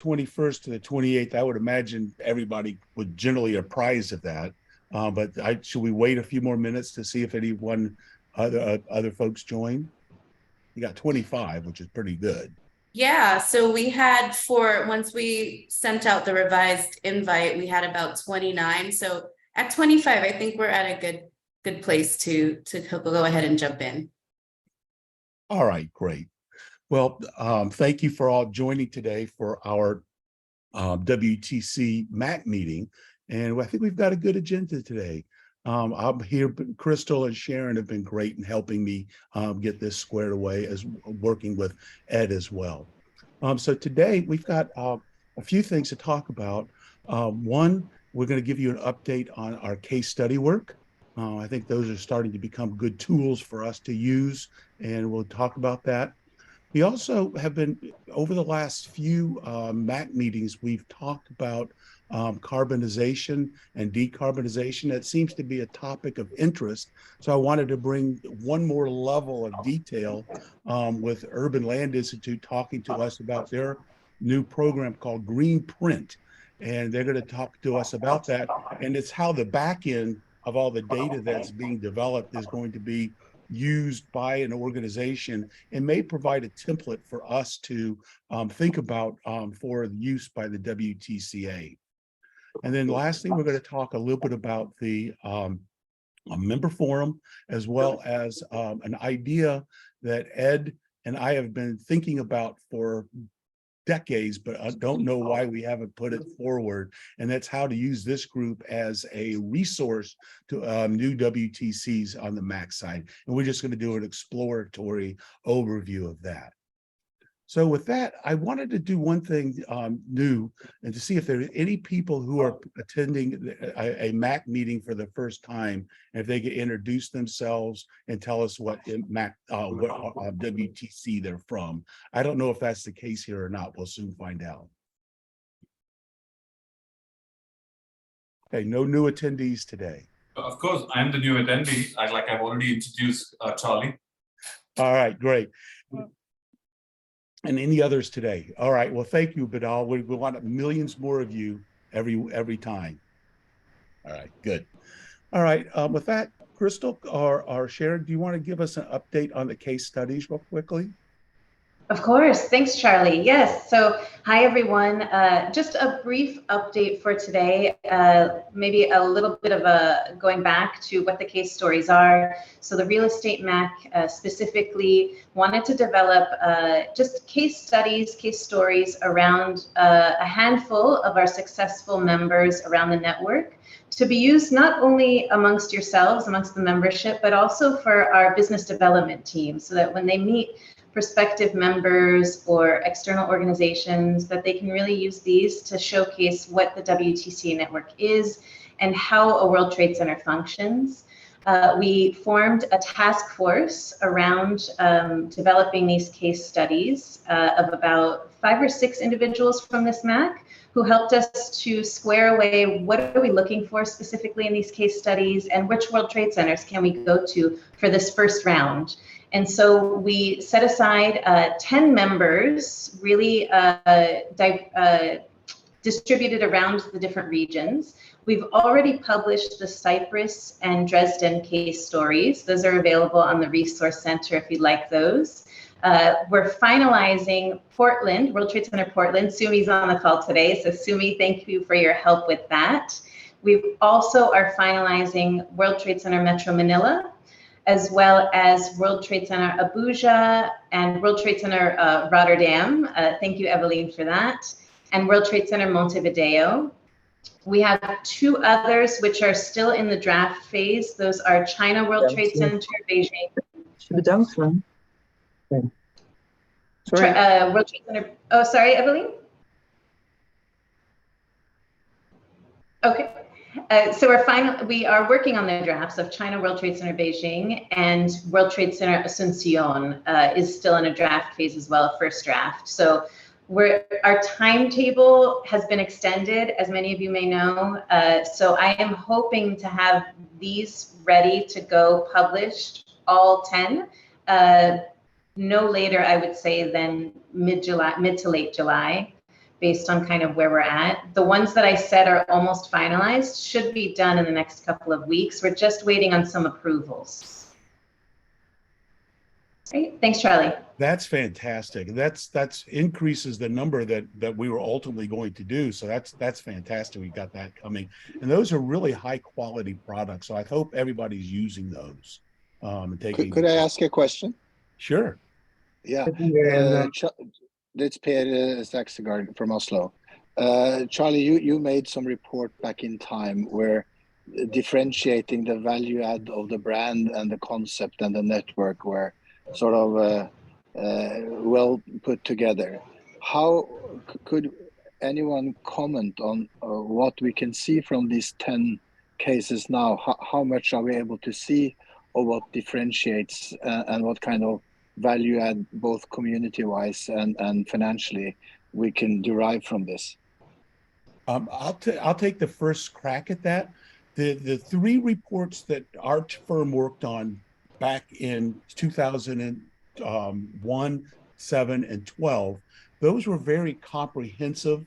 21st to the 28th. I would imagine everybody would generally apprise of that. But should we wait a few more minutes to see if anyone other folks join? You got 25, which is pretty good. Yeah, so we had once we sent out the revised invite, we had about 29. So at 25, I think we're at a good place to go ahead and jump in. All right, great. Well, thank you for all joining today for our WTC MAC meeting. And I think we've got a good agenda today. I'm here, Crystal and Sharon have been great in helping me get this squared away, as working with Ed as well. So today we've got a few things to talk about. One, we're going to give you an update on our case study work. I think those are starting to become good tools for us to use, and we'll talk about that. We also have been, over the last few MAC meetings, we've talked about carbonization and decarbonization. That seems to be a topic of interest. So I wanted to bring one more level of detail with Urban Land Institute talking to us about their new program called Greenpoint. And they're going to talk to us about that. And it's how the back end of all the data that's being developed is going to be used by an organization and may provide a template for us to think about for use by the WTCA. And then lastly, we're going to talk a little bit about the member forum, as well as an idea that Ed and I have been thinking about for decades, but I don't know why we haven't put it forward. And that's how to use this group as a resource to new WTCs on the MAC side. And we're just going to do an exploratory overview of that. So with that, I wanted to do one thing new, and to see if there are any people who are attending a MAC meeting for the first time, and if they could introduce themselves and tell us what MAC, what WTC they're from. I don't know if that's the case here or not. We'll soon find out. Okay, no new attendees today. Of course, I'm the new attendee. I've already introduced Charlie. All right, great. And any others today? All right. Well, thank you, Badal. We want millions more of you every time. All right. Good. All right. With that, Crystal or Sharon, do you want to give us an update on the case studies real quickly? Of course. Thanks, Charlie. Yes. So hi, everyone. Just a brief update for today, maybe a little bit of going back to what the case stories are. So the Real Estate MAC specifically wanted to develop just case studies, case stories around a handful of our successful members around the network, to be used not only amongst yourselves, amongst the membership, but also for our business development team, so that when they meet prospective members or external organizations, that they can really use these to showcase what the WTC network is and how a World Trade Center functions. We formed a task force around developing these case studies of about 5 or 6 individuals from this MAC, who helped us to square away what are we looking for specifically in these case studies, and which World Trade Centers can we go to for this first round. And so we set aside 10 members, really distributed around the different regions. We've already published the Cyprus and Dresden case stories. Those are available on the Resource Center if you'd like those. We're finalizing Portland, World Trade Center Portland. Sumi's on the call today, so Sumi, thank you for your help with that. We also are finalizing World Trade Center Metro Manila, as well as World Trade Center Abuja and World Trade Center Rotterdam. Thank you, Eveline, for that. And World Trade Center Montevideo. We have 2 others which are still in the draft phase. Those are China World Trade Center, Beijing. Bedankt, Frank. World Trade Center. Oh, sorry, Eveline. Okay. So we are working on the drafts of China World Trade Center Beijing, and World Trade Center Asuncion is still in a draft phase as well, first draft. So our timetable has been extended, as many of you may know. So I am hoping to have these ready to go published, all 10, no later, I would say, than mid to late July. based on kind of where we're at. The ones that I said are almost finalized should be done in the next couple of weeks. We're just waiting on some approvals. Great, thanks, Charlie. That's fantastic. That's increases the number that we were ultimately going to do. So that's fantastic. We got that coming, and those are really high quality products. So I hope everybody's using those. And taking. Could I ask a question? Sure. Yeah. It's Per Saxegard from Oslo. Charlie, you made some report back in time where differentiating the value add of the brand and the concept and the network were sort of well put together. How could anyone comment on what we can see from these 10 cases now? How much are we able to see of what differentiates and what kind of value add both community-wise and financially we can derive from this? I'll take the first crack at that. The three reports that our firm worked on back in 2001, 7, and 12, those were very comprehensive,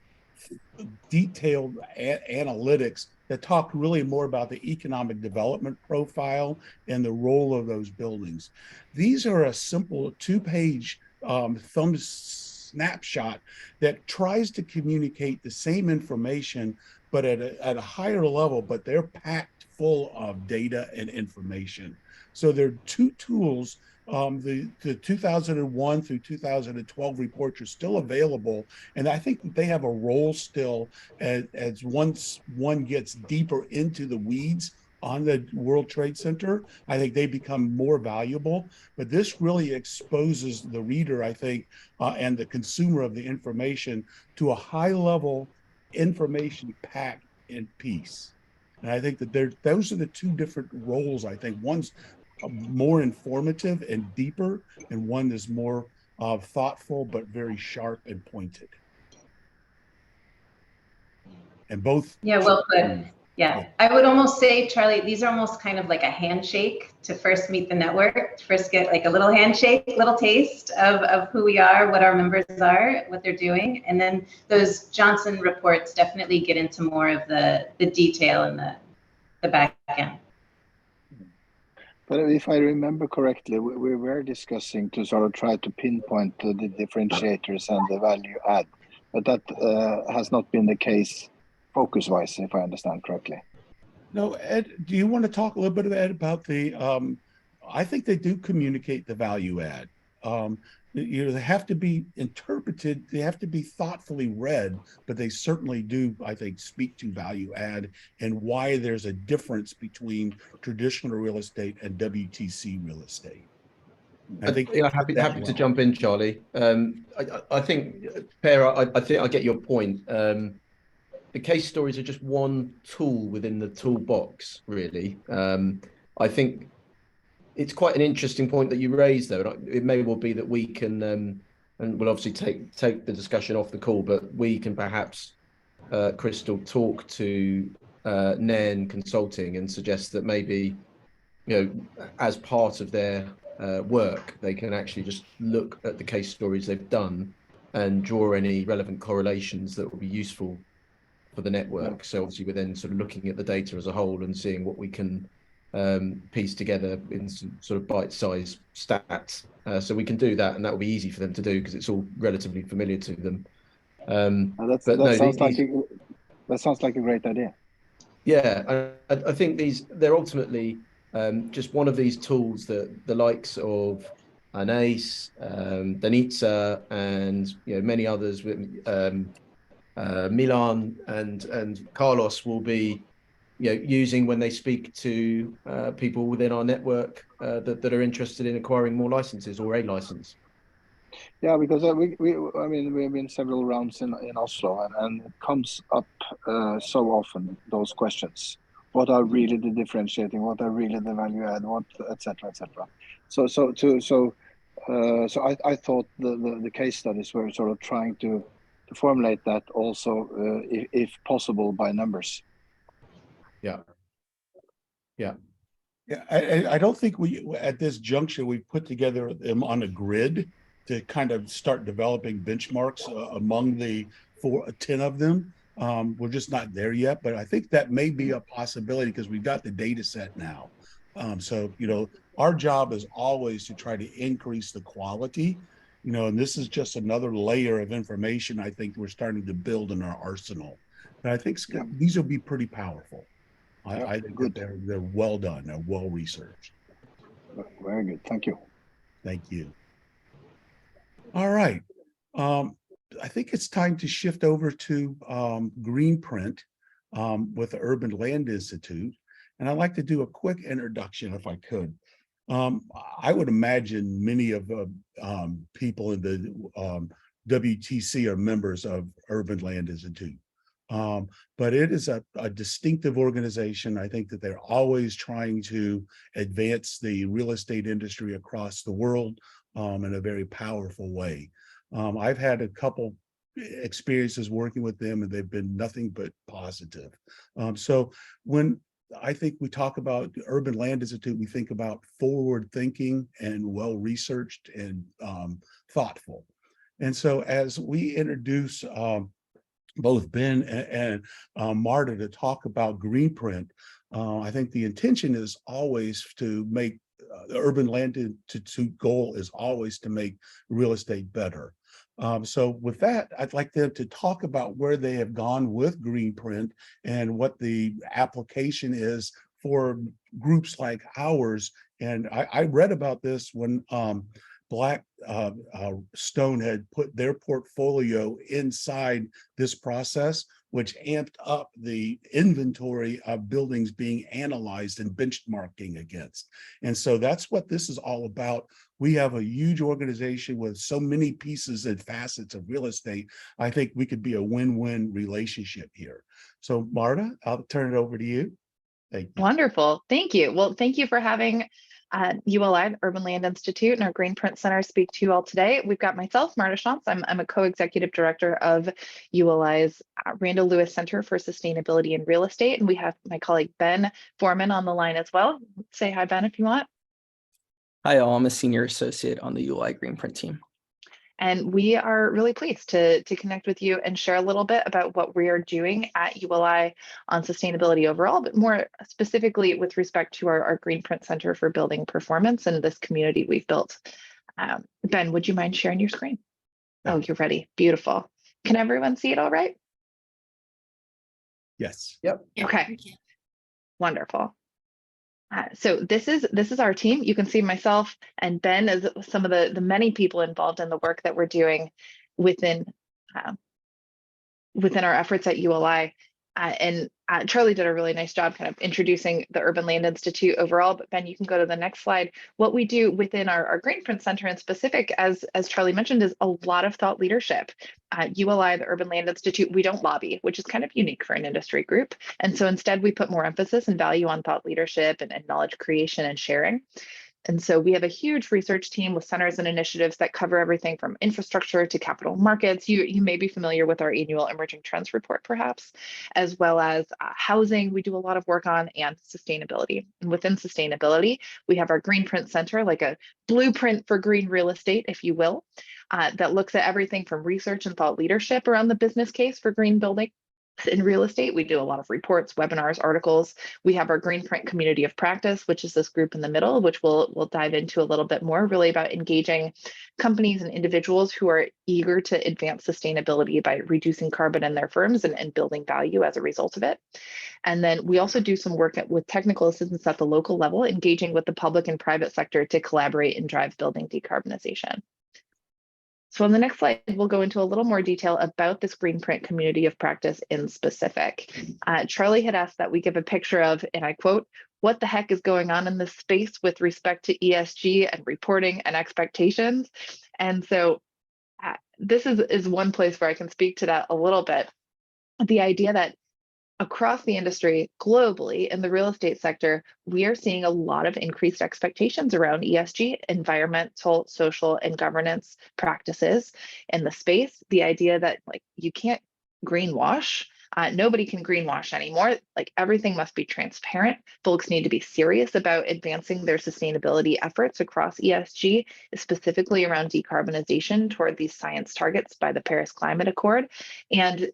detailed analytics that talked really more about the economic development profile and the role of those buildings. These are a simple 2-page thumb snapshot that tries to communicate the same information, but at a higher level, but they're packed full of data and information. So there are 2 tools. The 2001 through 2012 reports are still available, and I think that they have a role still as once one gets deeper into the weeds on the World Trade Center, I think they become more valuable. But this really exposes the reader, I think, and the consumer of the information to a high-level information pack in piece. And I think that those are the 2 different roles. I think one's more informative and deeper, and one is more thoughtful but very sharp and pointed. And both. Yeah, well put. Yeah, I would almost say, Charlie, these are almost kind of like a handshake to first meet the network, to first get like a little handshake, little taste of who we are, what our members are, what they're doing. And then those Johnson reports definitely get into more of the detail and the back end. But if I remember correctly, we were discussing to sort of try to pinpoint the differentiators and the value add, but that has not been the case focus-wise, if I understand correctly. No, Ed, do you want to talk a little bit, Ed, about the, I think they do communicate the value add. They have to be interpreted, they have to be thoughtfully read, but they certainly do, I think, speak to value add and why there's a difference between traditional real estate and WTC real estate. I think happy to jump in, Charlie. I think, Per, I think I get your point. The case stories are just one tool within the toolbox, really. I think it's quite an interesting point that you raised, though. It may well be that we can, and we'll obviously take the discussion off the call, but we can perhaps, Crystal, talk to NEN Consulting and suggest that maybe, as part of their work, they can actually just look at the case stories they've done and draw any relevant correlations that will be useful for the network. So obviously we're then sort of looking at the data as a whole and seeing what we can piece together in some sort of bite-sized stats. So we can do that, and that will be easy for them to do because it's all relatively familiar to them. That sounds like a great idea. Yeah, I think they're ultimately just one of these tools that the likes of Anais, Danica, and many others with Milan and Carlos will be using when they speak to people within our network that are interested in acquiring more licenses or a license. Yeah, because we've been several rounds in Oslo, and it comes up so often, those questions. What are really the differentiating? What are really the value add? What, etc., etc. So I thought the case studies were sort of trying to formulate that also, if possible, by numbers. Yeah. I don't think we, at this juncture, we've put together them on a grid to kind of start developing benchmarks among the 10 of them. We're just not there yet, but I think that may be a possibility because we've got the data set now. So, our job is always to try to increase the quality, and this is just another layer of information I think we're starting to build in our arsenal. And I think Yeah. these will be pretty powerful. Yeah, I think good. that they're well done, they're well researched. Very good. Thank you. Thank you. All right. I think it's time to shift over to Greenpoint with the Urban Land Institute. And I'd like to do a quick introduction if I could. I would imagine many of the people in the WTC are members of Urban Land Institute. But it is a distinctive organization. I think that they're always trying to advance the real estate industry across the world in a very powerful way. I've had a couple experiences working with them and they've been nothing but positive. So when I think we talk about the Urban Land Institute, we think about forward thinking and well-researched and thoughtful. And so as we introduce both Ben and Marta to talk about Greenpoint, I think the intention is always to make the Urban Land Institute goal is always to make real estate better. So with that, I'd like them to talk about where they have gone with Greenpoint and what the application is for groups like ours. And I read about this when Blackstone had put their portfolio inside this process, which amped up the inventory of buildings being analyzed and benchmarking against. And so that's what this is all about. We have a huge organization with so many pieces and facets of real estate. I think we could be a win-win relationship here. So Marta, I'll turn it over to you. Thank you. Wonderful. Thank you. Well, thank you for having ULI, the Urban Land Institute, and our Greenpoint Center speak to you all today. We've got myself, Marta Schantz. I'm a co-executive director of ULI's Randall Lewis Center for Sustainability and Real Estate. And we have my colleague, Ben Foreman, on the line as well. Say hi, Ben, if you want. Hi, all. I'm a senior associate on the ULI Greenprint team. And we are really pleased to connect with you and share a little bit about what we are doing at ULI on sustainability overall, but more specifically with respect to our Greenpoint Center for Building Performance and this community we've built. Ben, would you mind sharing your screen? Oh, you're ready. Beautiful. Can everyone see it all right? Yes. Yep. Okay. Wonderful. So this is our team. You can see myself and Ben as some of the many people involved in the work that we're doing within our efforts at ULI. And Charlie did a really nice job kind of introducing the Urban Land Institute overall, but Ben, you can go to the next slide. What we do within our Greenpoint Center in specific, as Charlie mentioned, is a lot of thought leadership. ULI, the Urban Land Institute, we don't lobby, which is kind of unique for an industry group. And so instead we put more emphasis and value on thought leadership and knowledge creation and sharing. And so we have a huge research team with centers and initiatives that cover everything from infrastructure to capital markets. You may be familiar with our annual Emerging Trends report, perhaps, as well as housing we do a lot of work on, and sustainability. And within sustainability, we have our Greenpoint Center, like a blueprint for green real estate, if you will, that looks at everything from research and thought leadership around the business case for green building. In real estate, we do a lot of reports, webinars, articles. We have our Greenpoint Community of Practice, which is this group in the middle, which we'll dive into a little bit more, really about engaging companies and individuals who are eager to advance sustainability by reducing carbon in their firms and building value as a result of it. And then we also do some work with technical assistance at the local level, engaging with the public and private sector to collaborate and drive building decarbonization. So on the next slide, we'll go into a little more detail about this Greenpoint Community of Practice in specific. Charlie had asked that we give a picture of, and I quote, what the heck is going on in this space with respect to ESG and reporting and expectations. And so this is one place where I can speak to that a little bit. The idea that across the industry globally in the real estate sector, we are seeing a lot of increased expectations around ESG, environmental, social, and governance practices in the space. The idea that you can't greenwash Nobody can greenwash anymore. Like everything must be transparent. Folks need to be serious about advancing their sustainability efforts across ESG, specifically around decarbonization toward these science targets by the Paris Climate Accord. And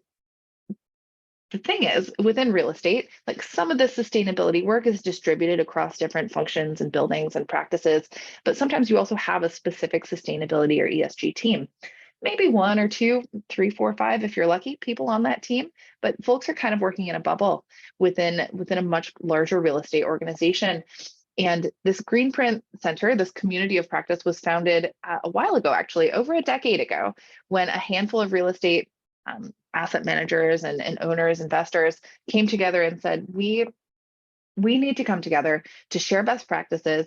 the thing is, within real estate, like some of the sustainability work is distributed across different functions and buildings and practices, but sometimes you also have a specific sustainability or ESG team. Maybe one or two, three, four, five, if you're lucky, people on that team, but folks are kind of working in a bubble within a much larger real estate organization. And this Greenprint Center, this community of practice, was founded a while ago, actually, over a decade ago, when a handful of real estate asset managers and owners, investors came together and said, we need to come together to share best practices,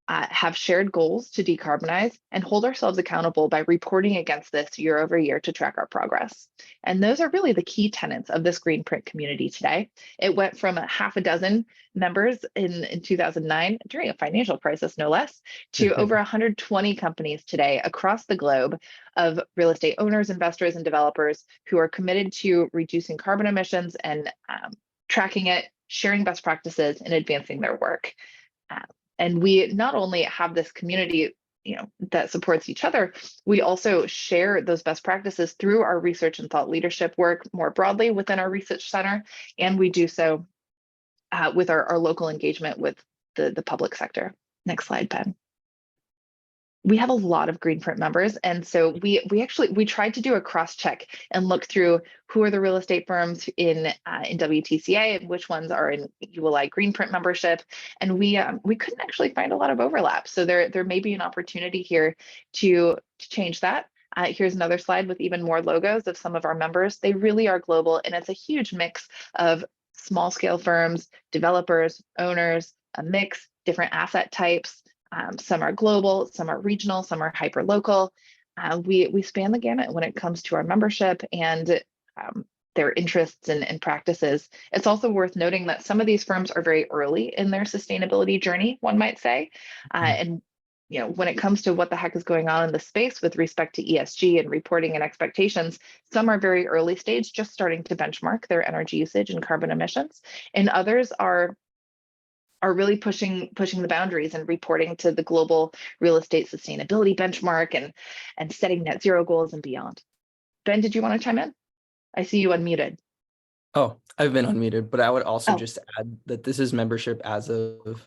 have shared goals to decarbonize, and hold ourselves accountable by reporting against this year over year to track our progress. And those are really the key tenets of this Greenprint community today. It went from a half a dozen members in 2009, during a financial crisis, no less, to over 120 companies today across the globe of real estate owners, investors, and developers who are committed to reducing carbon emissions and tracking it, sharing best practices, and advancing their work. And we not only have this community, that supports each other, we also share those best practices through our research and thought leadership work more broadly within our research center. And we do so with our local engagement with the public sector. Next slide, Ben. We have a lot of Greenprint members, and so we tried to do a cross check and look through who are the real estate firms in WTCA and which ones are in ULI Greenprint membership, and we couldn't actually find a lot of overlap. So there may be an opportunity here to change that. Here's another slide with even more logos of some of our members. They really are global, and it's a huge mix of small scale firms, developers, owners, a mix, different asset types. Some are global, some are regional, some are hyper local. We span the gamut when it comes to our membership and their interests and practices. It's also worth noting that some of these firms are very early in their sustainability journey, one might say. And when it comes to what the heck is going on in the space with respect to ESG and reporting and expectations, some are very early stage, just starting to benchmark their energy usage and carbon emissions, and others are really pushing the boundaries and reporting to the global real estate sustainability benchmark and setting net zero goals and beyond. Ben, did you want to chime in? I see you unmuted. Oh, I've been unmuted, but I would also just add that this is membership as of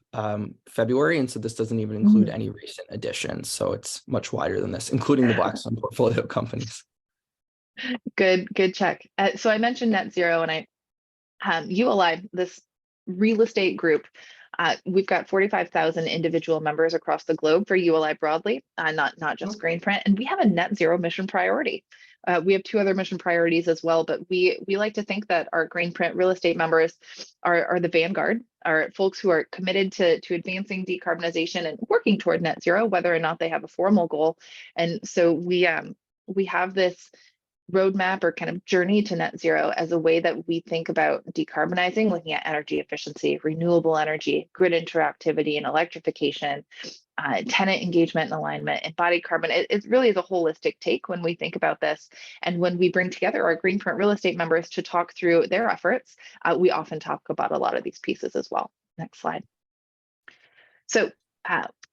February, and so this doesn't even include any recent additions. So it's much wider than this, including the Blackstone portfolio companies. Good check. So I mentioned net zero, and ULI, this real estate group. We've got 45,000 individual members across the globe for ULI broadly, not just Greenprint, and we have a net zero mission priority. We have two other mission priorities as well, but we like to think that our Greenprint real estate members are the vanguard, are folks who are committed to advancing decarbonization and working toward net zero, whether or not they have a formal goal. And so we have this roadmap or kind of journey to net zero as a way that we think about decarbonizing, looking at energy efficiency, renewable energy, grid interactivity and electrification, tenant engagement and alignment, embodied carbon. It really is a holistic take when we think about this. And when we bring together our Greenprint real estate members to talk through their efforts, we often talk about a lot of these pieces as well. Next slide. So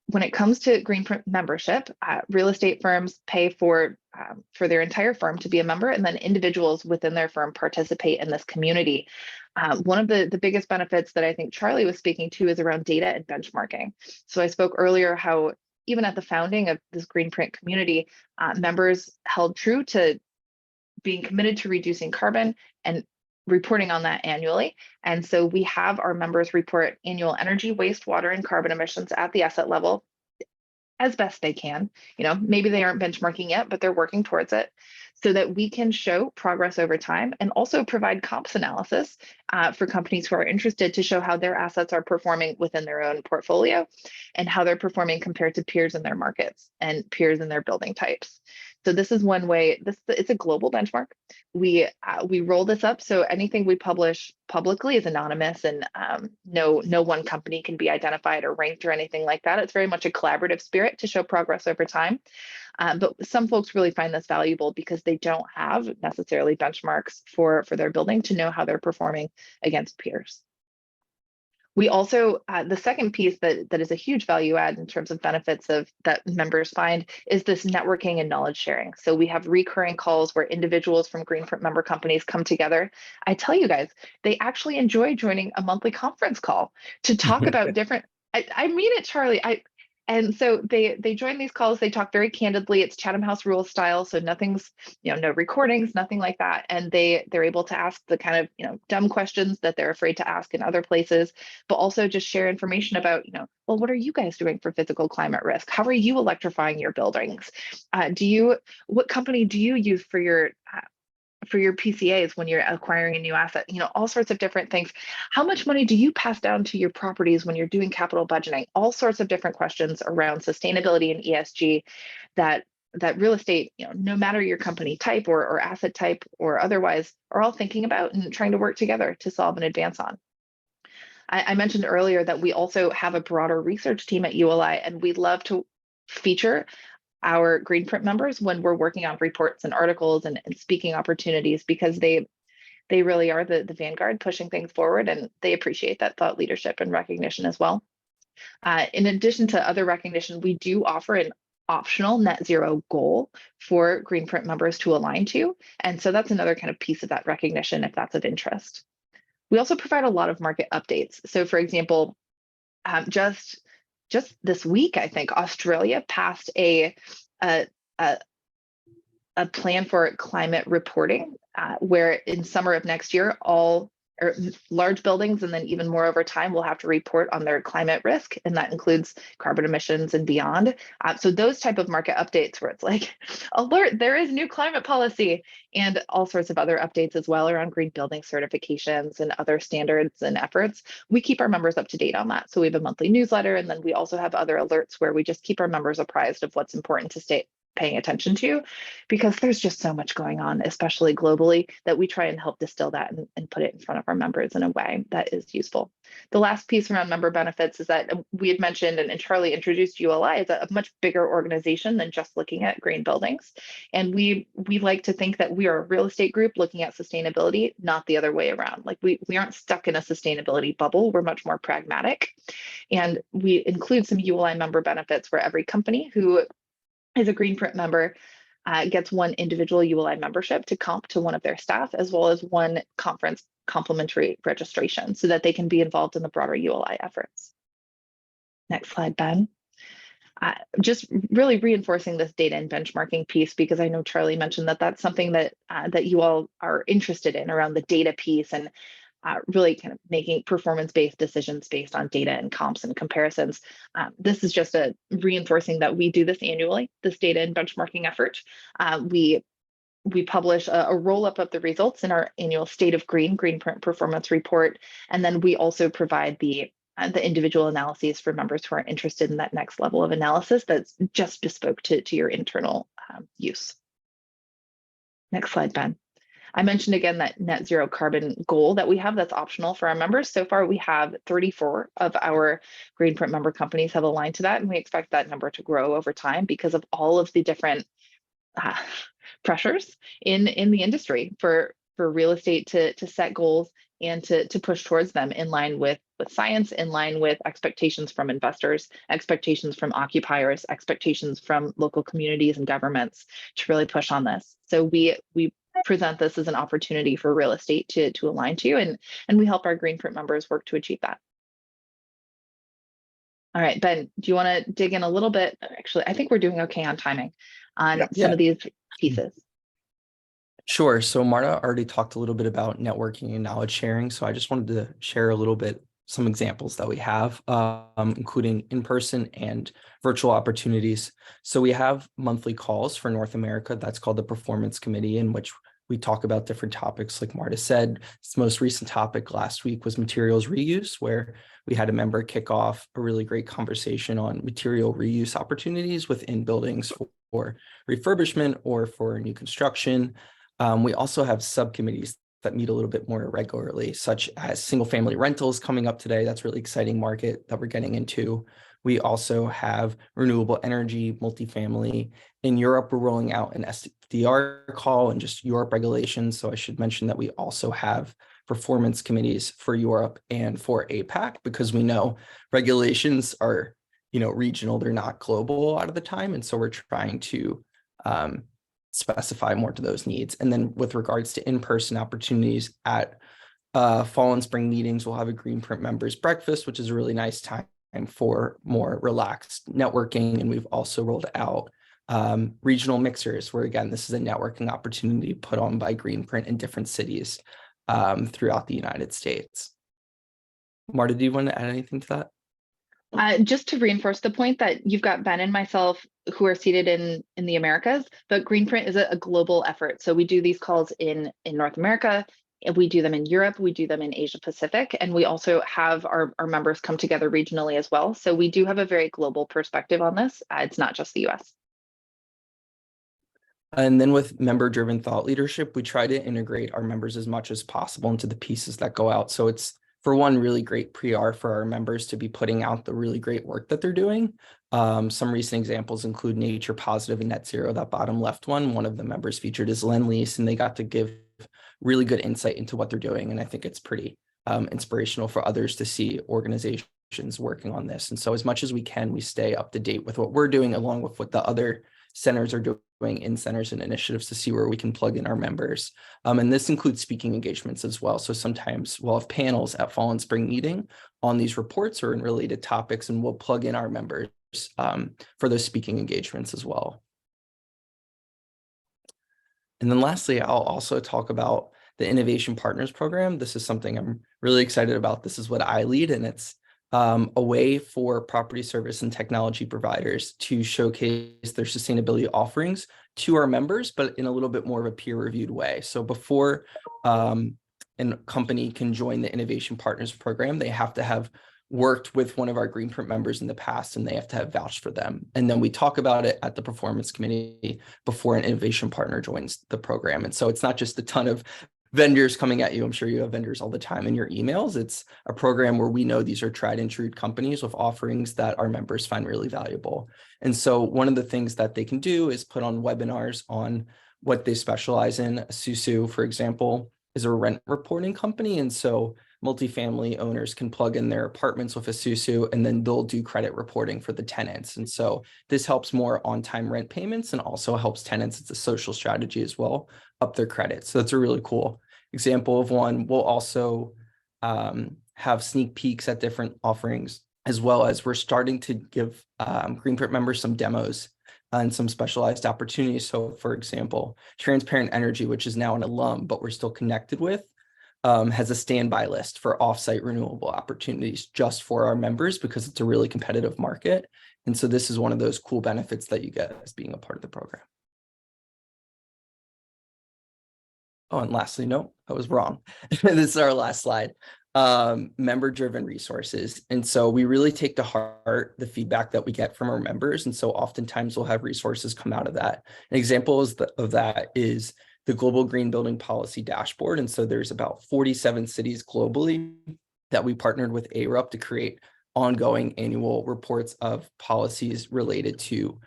when it comes to Greenprint membership, real estate firms pay for their entire firm to be a member, and then individuals within their firm participate in this community. One of the biggest benefits that I think Charlie was speaking to is around data and benchmarking. So I spoke earlier how even at the founding of this Greenprint community, members held true to being committed to reducing carbon and reporting on that annually. And so we have our members report annual energy, wastewater, and carbon emissions at the asset level as best they can. Maybe they aren't benchmarking yet, but they're working towards it so that we can show progress over time and also provide comps analysis for companies who are interested to show how their assets are performing within their own portfolio and how they're performing compared to peers in their markets and peers in their building types. So this is one way. It's a global benchmark. We roll this up so anything we publish publicly is anonymous, and no one company can be identified or ranked or anything like that. It's very much a collaborative spirit to show progress over time. But some folks really find this valuable because they don't have necessarily benchmarks for their building to know how they're performing against peers. We also, the second piece that is a huge value add in terms of benefits of that members find is this networking and knowledge sharing. So we have recurring calls where individuals from Greenprint member companies come together. I tell you guys, they actually enjoy joining a monthly conference call to talk about different, I mean it, Charlie. And so they join these calls, they talk very candidly, it's Chatham House Rules style, so nothing's, no recordings, nothing like that. And they're able to ask the kind of, dumb questions that they're afraid to ask in other places, but also just share information about, well, what are you guys doing for physical climate risk? How are you electrifying your buildings? What company do you use for your PCAs when you're acquiring a new asset, all sorts of different things. How much money do you pass down to your properties when you're doing capital budgeting? All sorts of different questions around sustainability and ESG that real estate, no matter your company type or asset type or otherwise, are all thinking about and trying to work together to solve and advance on. I mentioned earlier that we also have a broader research team at ULI, and we love to feature our Greenprint members when we're working on reports and articles and speaking opportunities, because they really are the vanguard pushing things forward, and they appreciate that thought leadership and recognition as well. In addition to other recognition, we do offer an optional net zero goal for Greenprint members to align to. And so that's another kind of piece of that recognition if that's of interest. We also provide a lot of market updates. So for example, just this week, I think Australia passed a plan for climate reporting, where in summer of next year, all large buildings and then even more over time will have to report on their climate risk, and that includes carbon emissions and beyond. So those type of market updates where it's like, alert, there is new climate policy, and all sorts of other updates as well around green building certifications and other standards and efforts. We keep our members up to date on that. So we have a monthly newsletter, and then we also have other alerts where we just keep our members apprised of what's important to stay paying attention to, because there's just so much going on, especially globally, that we try and help distill that and put it in front of our members in a way that is useful. The last piece around member benefits is that we had mentioned, and Charlie introduced ULI as a much bigger organization than just looking at green buildings. And we like to think that we are a real estate group looking at sustainability, not the other way around. Like we aren't stuck in a sustainability bubble. We're much more pragmatic. And we include some ULI member benefits where every company who is a Greenprint member gets one individual ULI membership to comp to one of their staff, as well as one conference complimentary registration so that they can be involved in the broader ULI efforts. Next slide, Ben. Just really reinforcing this data and benchmarking piece, because I know Charlie mentioned that that's something that that you all are interested in around the data piece, and really kind of making performance-based decisions based on data and comps and comparisons. This is just a reinforcing that we do this annually, this data and benchmarking effort. We publish a roll-up of the results in our annual State of Greenprint performance report, and then we also provide the individual analyses for members who are interested in that next level of analysis that's just bespoke to your internal use. Next slide, Ben. I mentioned again that net zero carbon goal that we have that's optional for our members. So far, we have 34 of our Greenprint member companies have aligned to that, and we expect that number to grow over time because of all of the different pressures in the industry for real estate to set goals and to push towards them in line with science, in line with expectations from investors, expectations from occupiers, expectations from local communities and governments to really push on this. So we present this as an opportunity for real estate to align to, and we help our Greenprint members work to achieve that. All right, Ben, do you want to dig in a little bit? Actually, I think we're doing okay on timing on some of these pieces. Sure. So Marta already talked a little bit about networking and knowledge sharing. So I just wanted to share a little bit, some examples that we have, including in-person and virtual opportunities. So we have monthly calls for North America. That's called the Performance Committee, in which we talk about different topics. Like Marta said, its most recent topic last week was materials reuse, where we had a member kick off a really great conversation on material reuse opportunities within buildings for refurbishment or for new construction. We also have subcommittees that meet a little bit more regularly, such as single family rentals coming up today. That's a really exciting market that we're getting into. We also have renewable energy, multifamily. In Europe, we're rolling out an SDR call and just Europe regulations. So I should mention that we also have performance committees for Europe and for APAC, because we know regulations are, regional, they're not global a lot of the time. And so we're trying to specify more to those needs. And then with regards to in-person opportunities at fall and spring meetings, we'll have a Greenprint members breakfast, which is a really nice time for more relaxed networking. And we've also rolled out regional mixers, where again, this is a networking opportunity put on by Greenprint in different cities throughout the United States. Marta, do you want to add anything to that? Just to reinforce the point that you've got Ben and myself who are seated in the Americas, but Greenprint is a global effort. So we do these calls in North America, and we do them in Europe, we do them in Asia Pacific, and we also have our members come together regionally as well. So we do have a very global perspective on this. It's not just the US. And then with member-driven thought leadership, we try to integrate our members as much as possible into the pieces that go out. So it's, for one, really great PR for our members to be putting out the really great work that they're doing. Some recent examples include Nature Positive and Net Zero, that bottom left one of the members featured is Lend-Lease, and they got to give really good insight into what they're doing. And I think it's pretty inspirational for others to see organizations working on this. And so as much as we can, we stay up to date with what we're doing, along with what the other centers are doing in centers and initiatives, to see where we can plug in our members. And this includes speaking engagements as well. So sometimes we'll have panels at fall and spring meeting on these reports or in related topics, and we'll plug in our members for those speaking engagements as well. And then lastly, I'll also talk about the Innovation Partners Program. This is something I'm really excited about. This is what I lead, and it's a way for property service and technology providers to showcase their sustainability offerings to our members, but in a little bit more of a peer-reviewed way. So before a company can join the Innovation Partners Program, they have to have worked with one of our Greenprint members in the past, and they have to have vouched for them. And then we talk about it at the performance committee before an innovation partner joins the program. And so it's not just a ton of vendors coming at you. I'm sure you have vendors all the time in your emails. It's a program where we know these are tried and true companies with offerings that our members find really valuable. And so one of the things that they can do is put on webinars on what they specialize in. Susu, for example, is a rent reporting company. And so multifamily owners can plug in their apartments with a Susu, and then they'll do credit reporting for the tenants. And so this helps more on-time rent payments and also helps tenants. It's a social strategy as well, up their credit. So that's a really cool example of one. We'll also have sneak peeks at different offerings, as well as we're starting to give Greenprint members some demos and some specialized opportunities. So for example, Transparent Energy, which is now an alum, but we're still connected with, has a standby list for offsite renewable opportunities just for our members, because it's a really competitive market. And so this is one of those cool benefits that you get as being a part of the program. Oh, and lastly, no, I was wrong. This is our last slide. Member-driven resources. And so we really take to heart the feedback that we get from our members. And so oftentimes we'll have resources come out of that. An example of that is the Global Green Building Policy Dashboard. And so there's about 47 cities globally that we partnered with ARUP to create ongoing annual reports of policies related to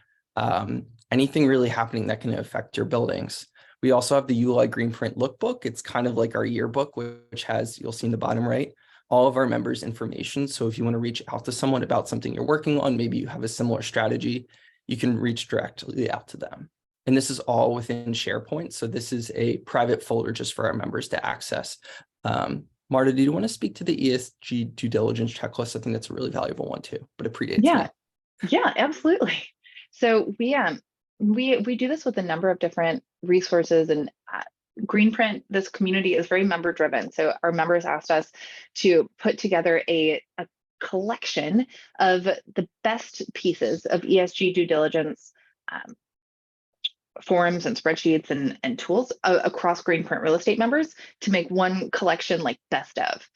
anything really happening that can affect your buildings. We also have the ULI Greenprint Lookbook. It's kind of like our yearbook, which has, you'll see in the bottom right, all of our members' information. So if you want to reach out to someone about something you're working on, maybe you have a similar strategy, you can reach directly out to them. And this is all within SharePoint. So this is a private folder just for our members to access. Marta, do you want to speak to the ESG due diligence checklist? I think that's a really valuable one too, but it predates me. Yeah, absolutely. So we do this with a number of different resources, and Greenprint, this community is very member driven. So our members asked us to put together a collection of the best pieces of ESG due diligence forums and spreadsheets and tools across Greenprint real estate members to make one collection like best of,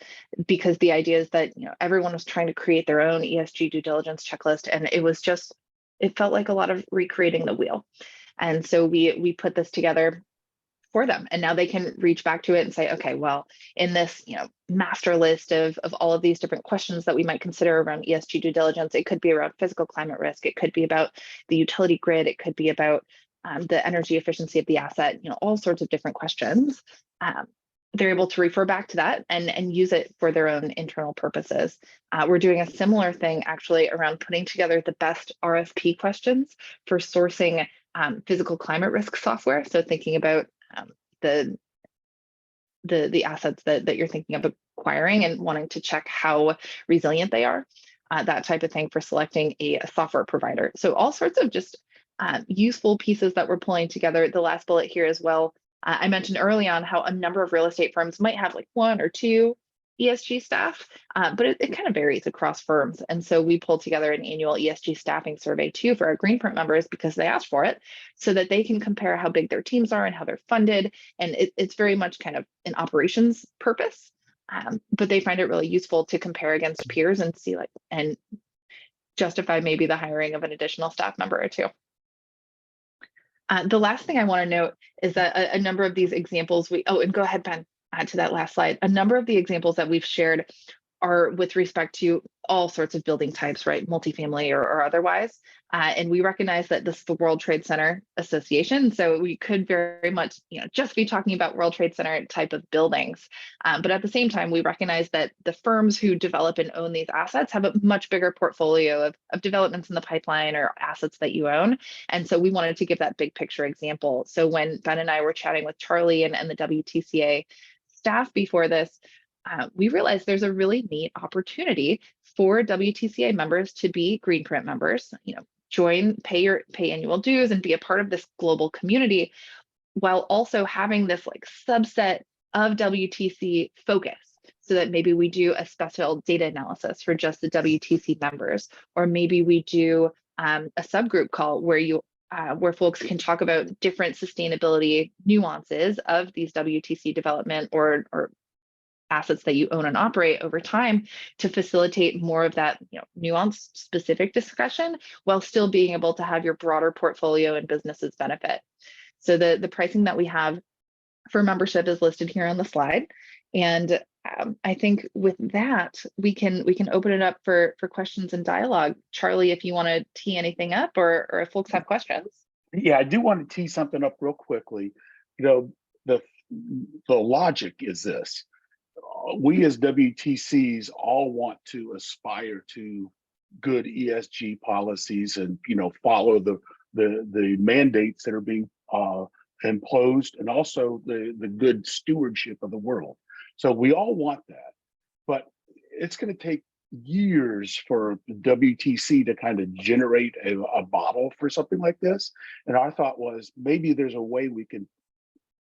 because the idea is that everyone was trying to create their own ESG due diligence checklist, and it felt like a lot of recreating the wheel. And so we put this together for them. And now they can reach back to it and say, okay, well, in this, master list of all of these different questions that we might consider around ESG due diligence, it could be around physical climate risk, it could be about the utility grid, it could be about the energy efficiency of the asset, all sorts of different questions. They're able to refer back to that and use it for their own internal purposes. We're doing a similar thing actually around putting together the best RFP questions for sourcing physical climate risk software. So thinking about the assets that you're thinking of acquiring and wanting to check how resilient they are, that type of thing for selecting a software provider. So all sorts of just useful pieces that we're pulling together. The last bullet here as well, I mentioned early on how a number of real estate firms might have like 1 or 2 ESG staff, but it kind of varies across firms. And so we pulled together an annual ESG staffing survey too for our Greenpoint members because they asked for it, so that they can compare how big their teams are and how they're funded. And it's very much kind of an operations purpose, but they find it really useful to compare against peers and see and justify maybe the hiring of an additional staff member or 2. The last thing I want to note is that a number of these examples and go ahead, Ben, to that last slide. A number of the examples that we've shared are with respect to all sorts of building types, right? Multifamily or otherwise. And we recognize that this is the World Trade Center Association. So we could very much, just be talking about World Trade Center type of buildings. But at the same time, we recognize that the firms who develop and own these assets have a much bigger portfolio of developments in the pipeline or assets that you own. And so we wanted to give that big picture example. So when Ben and I were chatting with Charlie and the WTCA staff before this, we realized there's a really neat opportunity for WTCA members to be Greenprint members, join, pay annual dues and be a part of this global community, while also having this subset of WTC focus, so that maybe we do a special data analysis for just the WTC members, or maybe we do a subgroup call where folks can talk about different sustainability nuances of these WTC development or assets that you own and operate over time, to facilitate more of that nuanced specific discussion while still being able to have your broader portfolio and businesses benefit. So the pricing that we have for membership is listed here on the slide. And I think with that, we can open it up for questions and dialogue. Charlie, if you want to tee anything up, or if folks have questions. Yeah, I do want to tee something up real quickly. The logic is this. We as WTCs all want to aspire to good ESG policies and follow the mandates that are being imposed, and also the good stewardship of the world. So we all want that, but it's going to take years for the WTC to kind of generate a model for something like this. And our thought was maybe there's a way we can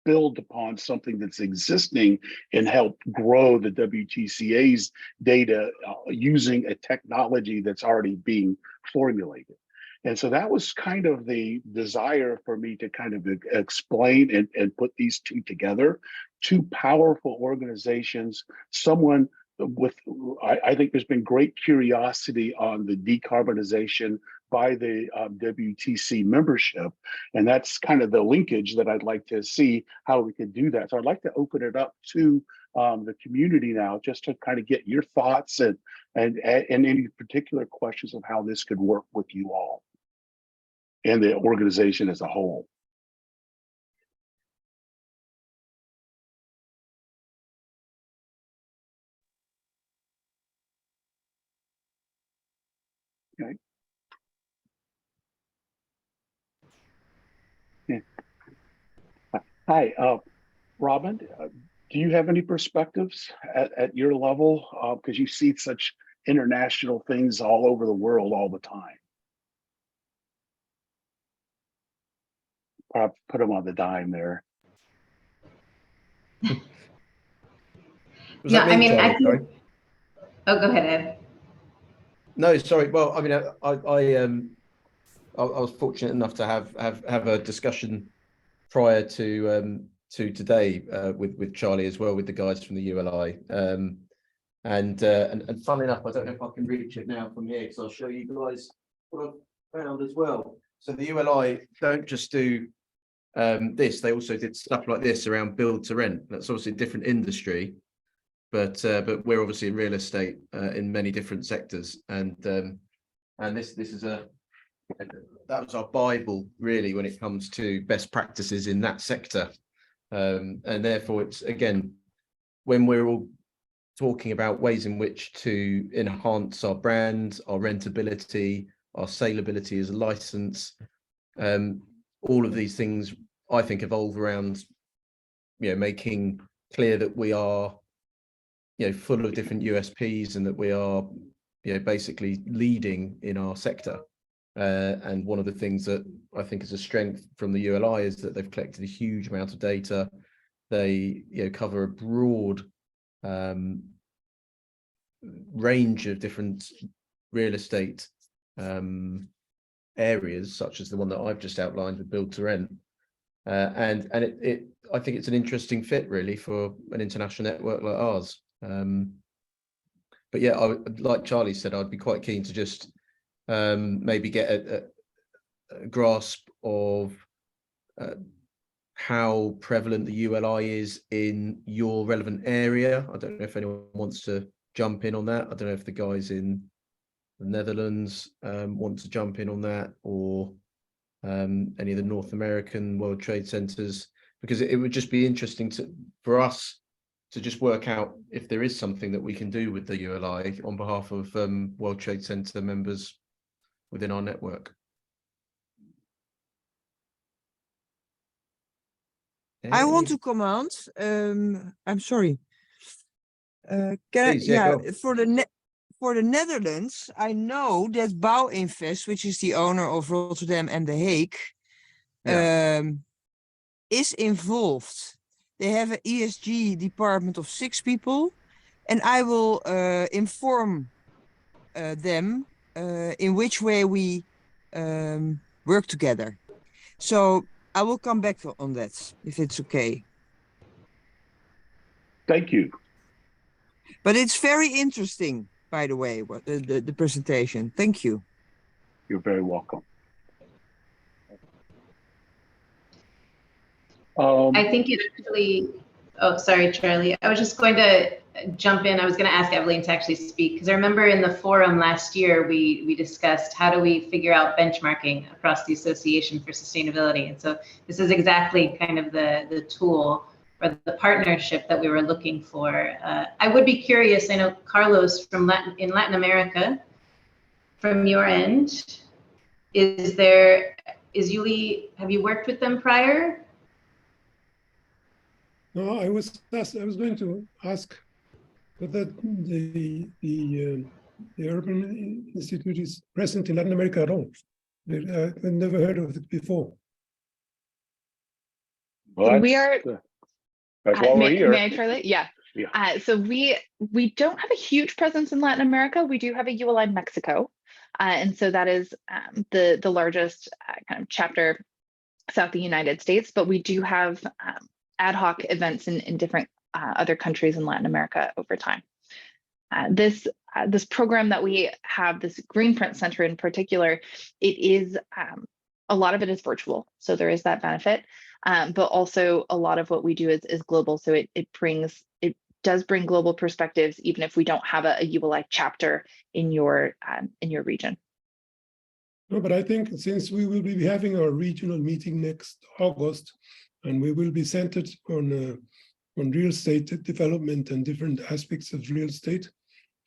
build upon something that's existing and help grow the WTCA's data using a technology that's already being formulated. And so that was kind of the desire for me to kind of explain and put these two together. 2 powerful organizations, someone with, I think there's been great curiosity on the decarbonization by the WTC membership. And that's kind of the linkage that I'd like to see how we could do that. So I'd like to open it up to the community now, just to kind of get your thoughts and any particular questions of how this could work with you all and the organization as a whole. Okay. Yeah. Hi, Robin, do you have any perspectives at your level? Because you see such international things all over the world all the time. Put them on the dime there. No, I mean, Charlie? I think. Oh, go ahead, Ed. No, sorry. Well, I mean, I was fortunate enough to have a discussion prior to today with Charlie as well, with the guys from the ULI. And funnily enough, I don't know if I can reach it now from here, because I'll show you guys what I've found as well. So the ULI don't just do this. They also did stuff like this around build to rent. That's obviously a different industry, but we're obviously in real estate in many different sectors, and this is that was our Bible really when it comes to best practices in that sector, and therefore it's again when we're all talking about ways in which to enhance our brand, our rentability, our saleability as a license. All of these things, I think, evolve around, making clear that we are, full of different USPs and that we are, basically leading in our sector. And one of the things that I think is a strength from the ULI is that they've collected a huge amount of data. They, cover a broad range of different real estate areas, such as the one that I've just outlined with build to rent, and it I think it's an interesting fit really for an international network like ours. But yeah, like Charlie said, I'd be quite keen to just maybe get a grasp of how prevalent the ULI is in your relevant area. I don't know if anyone wants to jump in on that. I don't know if the guys in the Netherlands want to jump in on that, or any of the North American World Trade Centers, because it would just be interesting for us to just work out if there is something that we can do with the ULI on behalf of World Trade Center members within our network. I want to comment. I'm sorry. Please, yeah, go. For the Netherlands, I know that Bouwinvest, which is the owner of Rotterdam and The Hague, is involved. They have an ESG department of 6 people, and I will inform them in which way we work together. So I will come back on that, if it's okay. Thank you. But it's very interesting, by the way, what the presentation. Thank you. You're very welcome. I think it actually, oh, sorry, Charlie. I was just going to jump in. I was going to ask Evelyn to actually speak, because I remember in the forum last year, we discussed how do we figure out benchmarking across the Association for Sustainability. And so this is exactly kind of the tool or the partnership that we were looking for. I would be curious, I know Carlos in Latin America, from your end, is Yuli, have you worked with them prior? No, I was going to ask whether the Urban Institute is present in Latin America at all. I've never heard of it before. Well, We are. that's why we're here. May I, Charlie? Yeah. So we don't have a huge presence in Latin America. We do have a ULI Mexico, and so that is the largest kind of chapter south of the United States. But we do have ad hoc events in different other countries in Latin America over time. This program that we have, this Greenpoint Center in particular, it is a lot of it is virtual, so there is that benefit. But also a lot of what we do is global, so it does bring global perspectives, even if we don't have a ULI chapter in your region. No, but I think since we will be having our regional meeting next August, and we will be centered on real estate development and different aspects of real estate,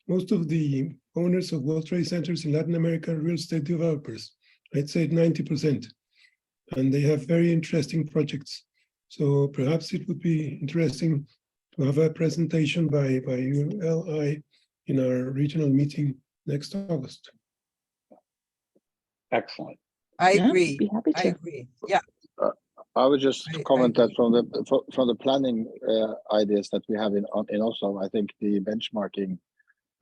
most of the owners of World Trade Centers in Latin America are real estate developers. I'd say 90%. And they have very interesting projects. So perhaps it would be interesting to have a presentation by ULI in our regional meeting next August. Excellent. I agree. Be happy to. I agree. Yeah. I would just comment that from the planning ideas that we have in Oslo, I think the benchmarking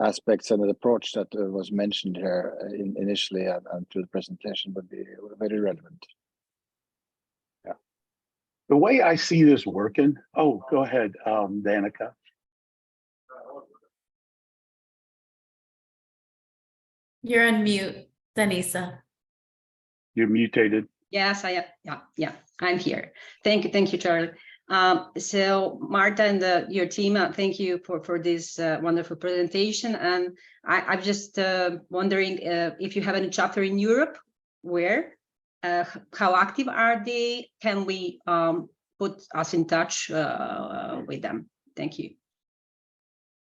aspects and the approach that was mentioned here initially and to the presentation would be very relevant. Yeah. The way I see this working, oh, go ahead, Danica. You're on mute, Danisa. You're mutated. Yes, yeah, I'm here. Thank you, Charlie. So Marta and your team, thank you for this wonderful presentation. And I'm just wondering if you have any chapter in Europe, where, how active are they? Can we put us in touch with them? Thank you.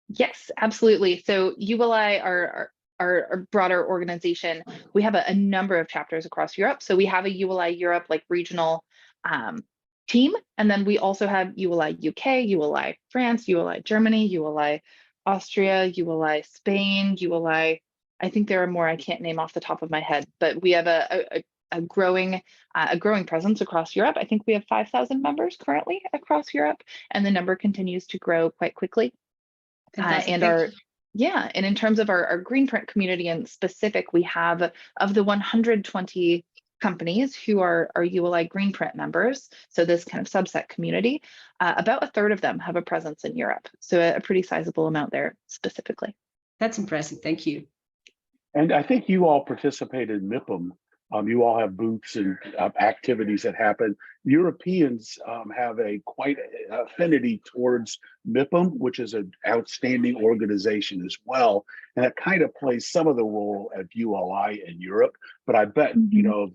Yes, absolutely. So ULI, our broader organization, we have a number of chapters across Europe. So we have a ULI Europe like regional team, and then we also have ULI UK, ULI France, ULI Germany, ULI Austria, ULI Spain, ULI. I think there are more I can't name off the top of my head, but we have a growing presence across Europe. I think we have 5,000 members currently across Europe, and the number continues to grow quite quickly. And in terms of our Greenprint community in specific, we have, of the 120 companies who are ULI Greenprint members, so this kind of subset community, about a third of them have a presence in Europe. So a pretty sizable amount there specifically. That's impressive. Thank you. And I think you all participated in MIPIM. You all have booths and activities that happen. Europeans have a quite affinity towards MIPIM, which is an outstanding organization as well. And it kind of plays some of the role at ULI in Europe. But I bet, you know,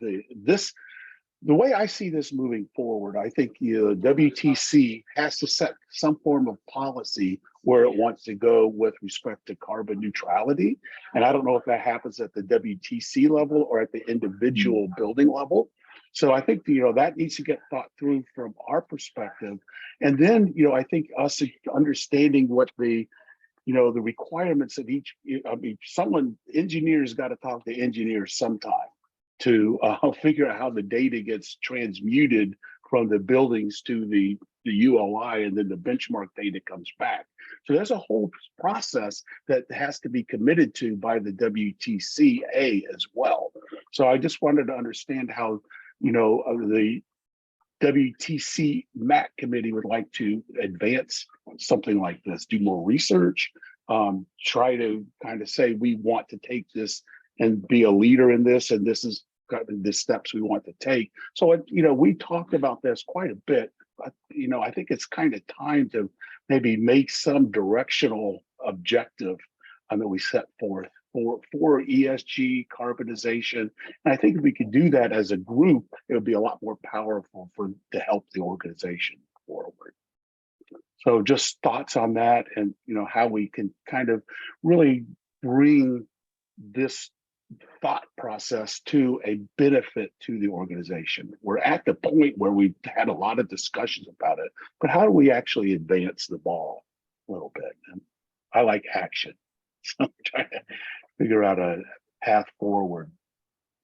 the way I see this moving forward, I think WTC has to set some form of policy where it wants to go with respect to carbon neutrality. And I don't know if that happens at the WTC level or at the individual building level. So I think, you know, that needs to get thought through from our perspective. And then, you know, I think us understanding what the requirements of each, I mean, engineers got to talk to engineers sometime to figure out how the data gets transmuted from the buildings to the ULI, and then the benchmark data comes back. So there's a whole process that has to be committed to by the WTCA as well. So I just wanted to understand how, you know, the WTC MAC committee would like to advance something like this, do more research, try to kind of say, we want to take this and be a leader in this, and this is the steps we want to take. So, you know, we talked about this quite a bit, but, you know, I think it's kind of time to maybe make some directional objective that we set forth for ESG, carbonization. And I think if we could do that as a group, it would be a lot more powerful to help the organization forward. So just thoughts on that, and, you know, how we can kind of really bring this thought process to a benefit to the organization. We're at the point where we've had a lot of discussions about it, but how do we actually advance the ball a little bit? And I like action. So I'm trying to figure out a path forward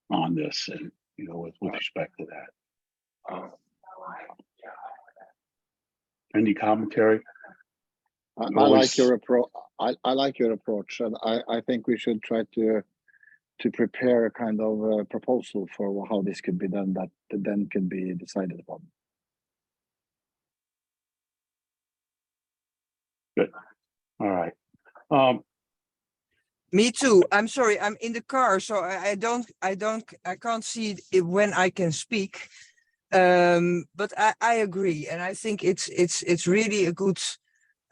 on this, and, you know, with respect to that. Any commentary? I like your approach. I like your approach, and I think we should try to prepare a kind of a proposal for how this could be done that then can be decided upon. Good. All right. Me too. I'm sorry. I'm in the car, so I can't see it when I can speak. But I agree, and I think it's really a good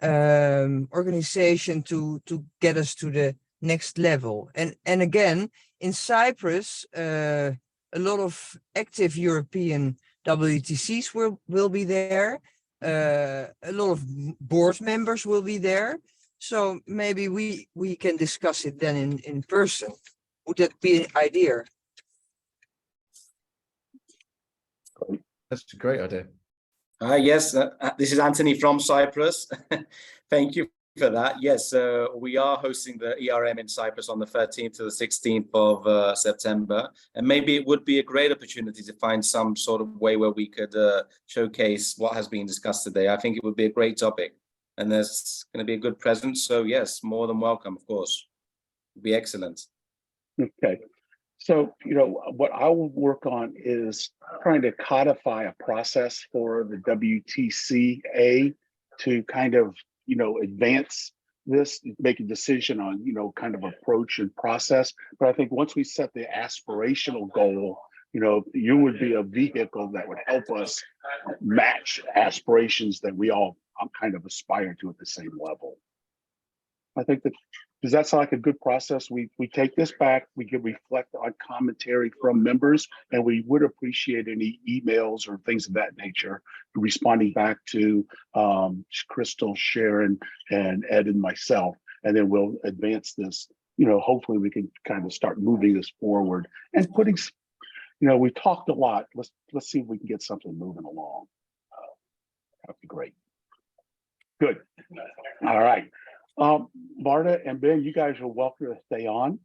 organization to get us to the next level. And again, in Cyprus, a lot of active European WTCs will be there. A lot of board members will be there. So maybe we can discuss it then in person. Would that be an idea? That's a great idea. Yes, this is Anthony from Cyprus. Thank you for that. Yes, we are hosting the ERM in Cyprus on the 13th to the 16th of September. And maybe it would be a great opportunity to find some sort of way where we could showcase what has been discussed today. I think it would be a great topic, and there's going to be a good presence. So yes, more than welcome, of course. It'd be excellent. Okay. So, you know, what I will work on is trying to codify a process for the WTCA to kind of, you know, advance this, make a decision on, you know, kind of approach and process. But I think once we set the aspirational goal, you would be a vehicle that would help us match aspirations that we all kind of aspire to at the same level. I think that, does that sound like a good process? We take this back, we can reflect on commentary from members, and we would appreciate any emails or things of that nature responding back to Crystal, Sharon, and Ed and myself, and then we'll advance this. Hopefully we can kind of start moving this forward and putting, we talked a lot. Let's see if we can get something moving along. That'd be great. Good. All right. Marta and Ben, you guys are welcome to stay on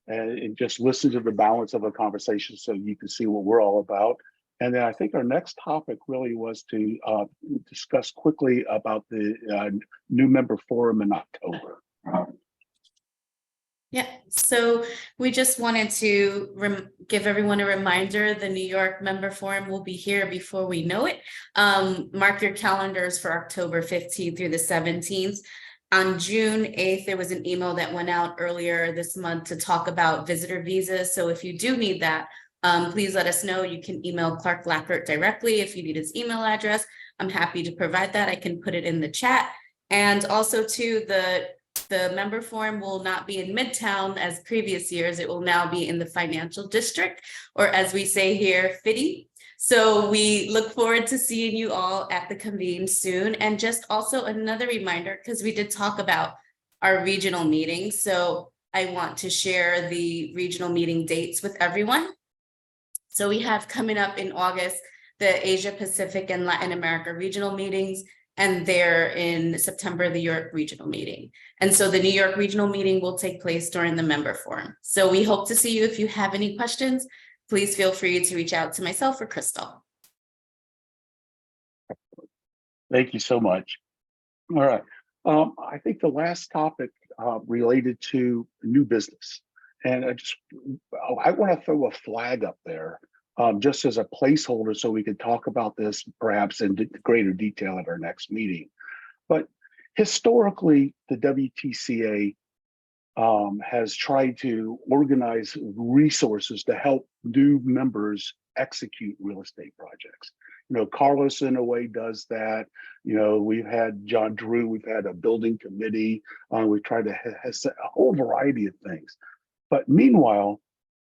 and just listen to the balance of the conversation so you can see what we're all about. And then I think our next topic really was to discuss quickly about the new member forum in October. Yeah, so we just wanted to give everyone a reminder, the New York Member Forum will be here before we know it. Mark your calendars for October 15th through the 17th. On June 8th, there was an email that went out earlier this month to talk about visitor visas. So if you do need that, please let us know. You can email Clark Lackert directly if you need his email address. I'm happy to provide that. I can put it in the chat. And also too, the member forum will not be in Midtown as previous years. It will now be in the financial district, or as we say here, FIDDY. So we look forward to seeing you all at the convene soon. And just also another reminder, because we did talk about our regional meetings. So I want to share the regional meeting dates with everyone. So we have coming up in August, the Asia Pacific and Latin America regional meetings, and they're in September, the Europe regional meeting. And so the New York regional meeting will take place during the member forum. So we hope to see you. If you have any questions, please feel free to reach out to myself or Crystal. Thank you so much. All right. I think the last topic related to new business. And I want to throw a flag up there just as a placeholder so we can talk about this perhaps in greater detail at our next meeting. But historically, the WTCA has tried to organize resources to help new members execute real estate projects. Carlos in a way does that. We've had John Drew, we've had a building committee. We've tried to have a whole variety of things. But meanwhile,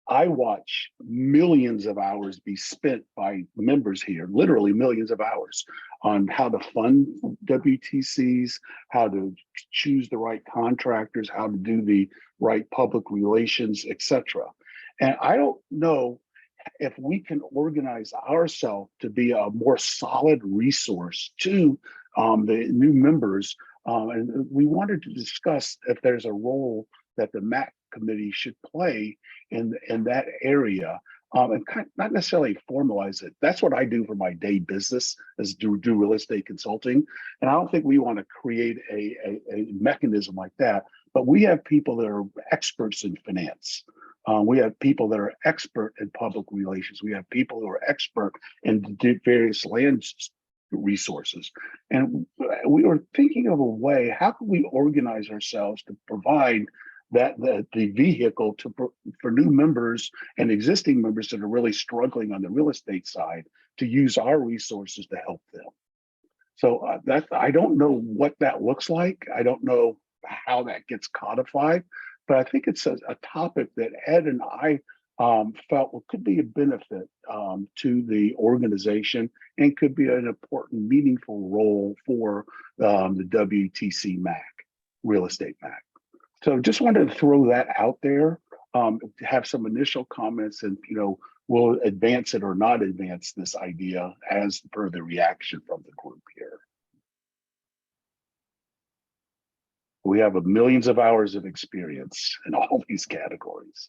I watch millions of hours be spent by members here, literally millions of hours, on how to fund WTCs, how to choose the right contractors, how to do the right public relations, etc. And I don't know if we can organize ourselves to be a more solid resource to the new members. And we wanted to discuss if there's a role that the MAC committee should play in that area, and not necessarily formalize it. That's what I do for my day business, is do real estate consulting. And I don't think we want to create a mechanism like that, but we have people that are experts in finance. We have people that are expert in public relations. We have people who are expert in various land resources. And we were thinking of a way, how can we organize ourselves to provide the vehicle for new members and existing members that are really struggling on the real estate side to use our resources to help them. So I don't know what that looks like. I don't know how that gets codified, but I think it's a topic that Ed and I felt could be a benefit to the organization and could be an important, meaningful role for the WTC MAC, Real Estate MAC. So just wanted to throw that out there, to have some initial comments, and we'll advance it or not advance this idea as per the reaction from the group here. We have millions of hours of experience in all these categories.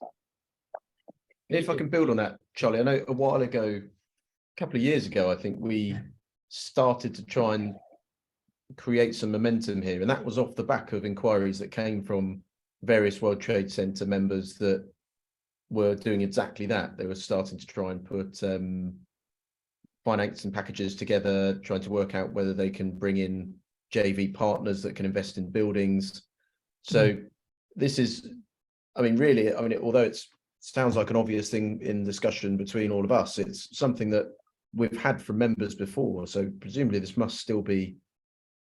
If I can build on that, Charlie, I know a while ago, a couple of years ago, I think we started to try and create some momentum here, and that was off the back of inquiries that came from various World Trade Center members that were doing exactly that. They were starting to try and put financing packages together, trying to work out whether they can bring in JV partners that can invest in buildings. So this is, although it's sounds like an obvious thing in discussion between all of us. It's something that we've had from members before, so presumably this must still be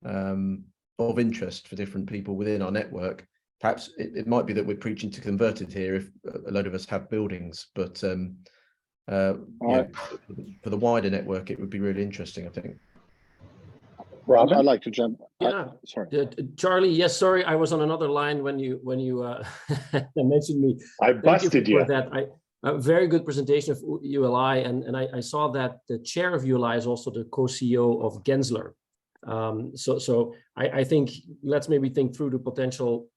of interest for different people within our network. Perhaps it might be that we're preaching to converted here if a load of us have buildings, but yeah, for the wider network, it would be really interesting, I think. I'd like to jump. Yeah, sorry. Charlie. Yes, sorry, I was on another line when you mentioned me. I Thank busted you you. for that. A very good presentation of ULI, and I saw that the chair of ULI is also the co-CEO of Gensler. So I think let's maybe think through the potential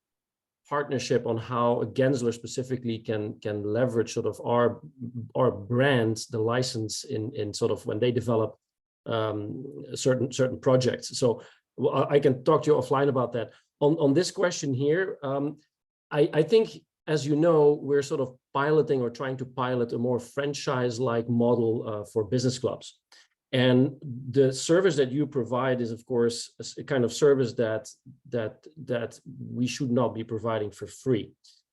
partnership on how Gensler specifically can leverage sort of our brand, the license in sort of when they develop certain projects. So I can talk to you offline about that. On this question here, I think, as you know, we're sort of piloting or trying to pilot a more franchise-like model for business clubs. And the service that you provide is, of course, a kind of service that we should not be providing for free.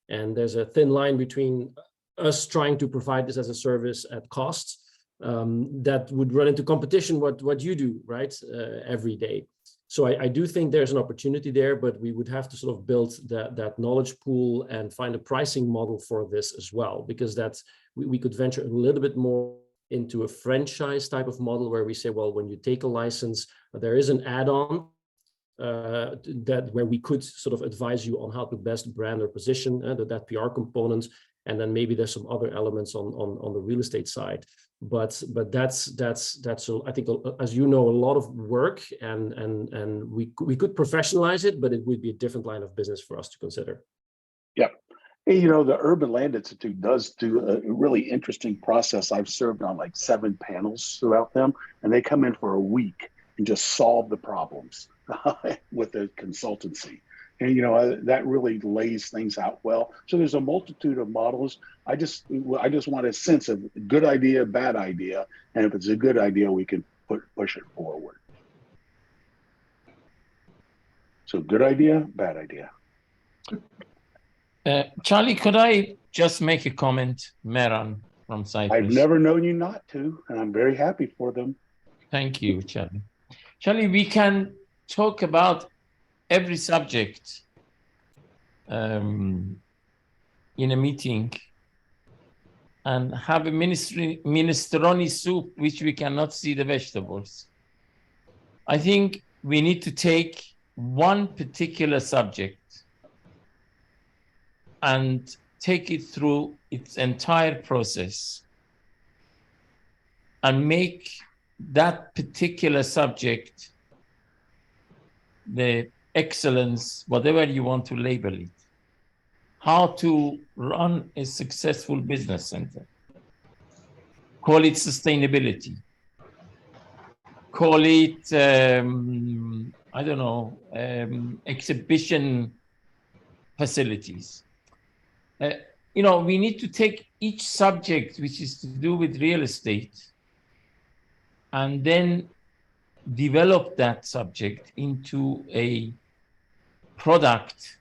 And there's a thin line between us trying to provide this as a service at cost that would run into competition what you do, right, every day. So I do think there's an opportunity there, but we would have to sort of build that knowledge pool and find a pricing model for this as well, because we could venture a little bit more into a franchise type of model where we say, well, when you take a license, there is an add-on where we could sort of advise you on how to best brand or position that PR component, and then maybe there's some other elements on the real estate side. But that's I think, as you know, a lot of work, and we could professionalize it, but it would be a different line of business for us to consider. Yeah. And, you know, the Urban Land Institute does do a really interesting process. I've served on like 7 panels throughout them, and they come in for a week and just solve the problems with the consultancy. And, you know, that really lays things out well. So there's a multitude of models. I just want a sense of good idea, bad idea. And if it's a good idea, we can push it forward. So good idea, bad idea. Charlie, could I just make a comment? Meran from Cyprus. I've never known you not to, and I'm very happy for them. Thank you, Charlie. Charlie, we can talk about every subject in a meeting and have a minestrone soup, which we cannot see the vegetables. I think we need to take one particular subject and take it through its entire process and make that particular subject the excellence, whatever you want to label it. How to run a successful business center. Call it sustainability. Call it, I don't know, exhibition facilities. You know, we need to take each subject which is to do with real estate and then develop that subject into a product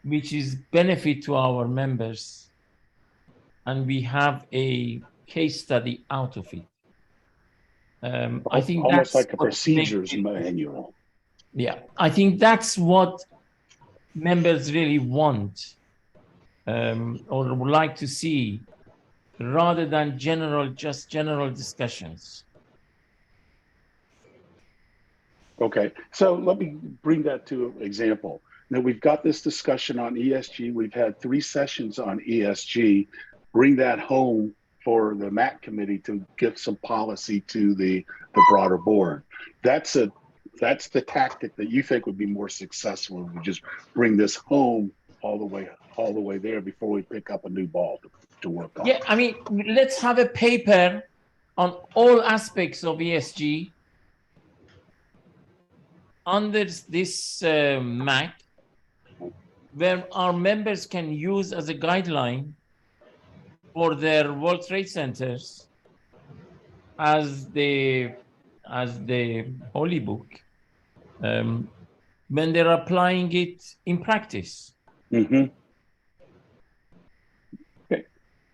which is benefit to our members, and we have a case study out of it. I think almost that's like a procedures manual. Yeah, I think that's what members really want or would like to see, rather than just general discussions. Okay, so let me bring that to an example. Now we've got this discussion on ESG. We've had 3 sessions on ESG. Bring that home for the MAC committee to give some policy to the broader board. That's the tactic that you think would be more successful. We just bring this home all the way there before we pick up a new ball to work on. Yeah, I mean, let's have a paper on all aspects of ESG under this MAC, where our members can use as a guideline for their World Trade Centers as the holy book when they're applying it in practice. Mm-hmm.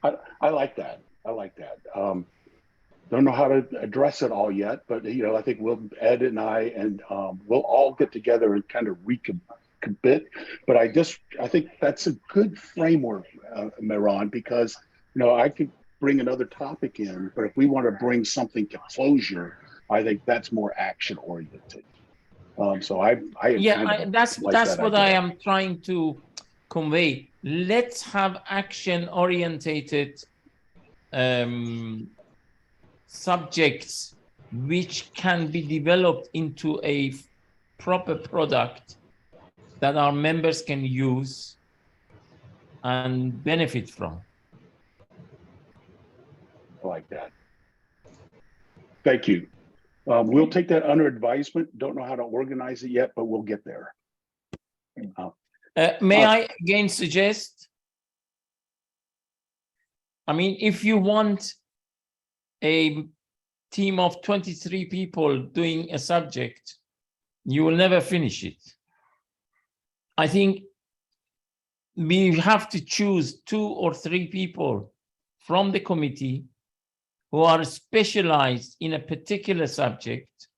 I like that. I like that. Don't know how to address it all yet, but I think Ed and I and we'll all get together and kind of recommit. But I think that's a good framework, Mehran, because I could bring another topic in, but if we want to bring something to closure, I think that's more action oriented. So that's what I am trying to convey. Let's have action orientated subjects which can be developed into a proper product that our members can use and benefit from. I like that. Thank you. We'll take that under advisement. Don't know how to organize it yet, but we'll get there. May I again suggest? I mean, if you want a team of 23 people doing a subject, you will never finish it. I think we have to choose 2 or 3 people from the committee who are specialized in a particular subject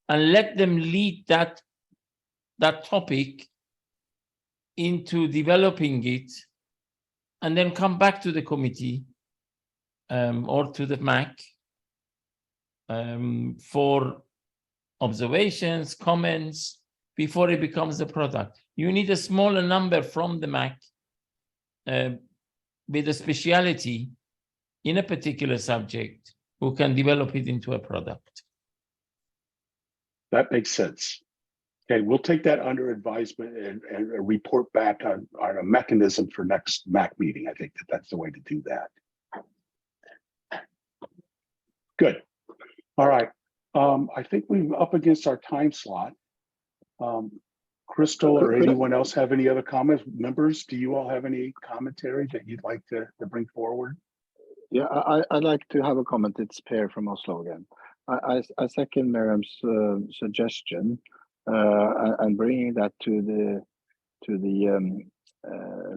and let them lead that topic into developing it, and then come back to the committee or to the MAC for observations, comments, before it becomes a product. You need a smaller number from the MAC with a speciality in a particular subject who can develop it into a product. That makes sense. Okay, we'll take that under advisement and report back on a mechanism for next MAC meeting. I think that's the way to do that. Good. All right. I think we're up against our time slot. Crystal or anyone else have any other comments? Members, do you all have any commentary that you'd like to bring forward? Yeah, I'd like to have a comment. It's Per from Oslo again. I second Miriam's suggestion, and bringing that to the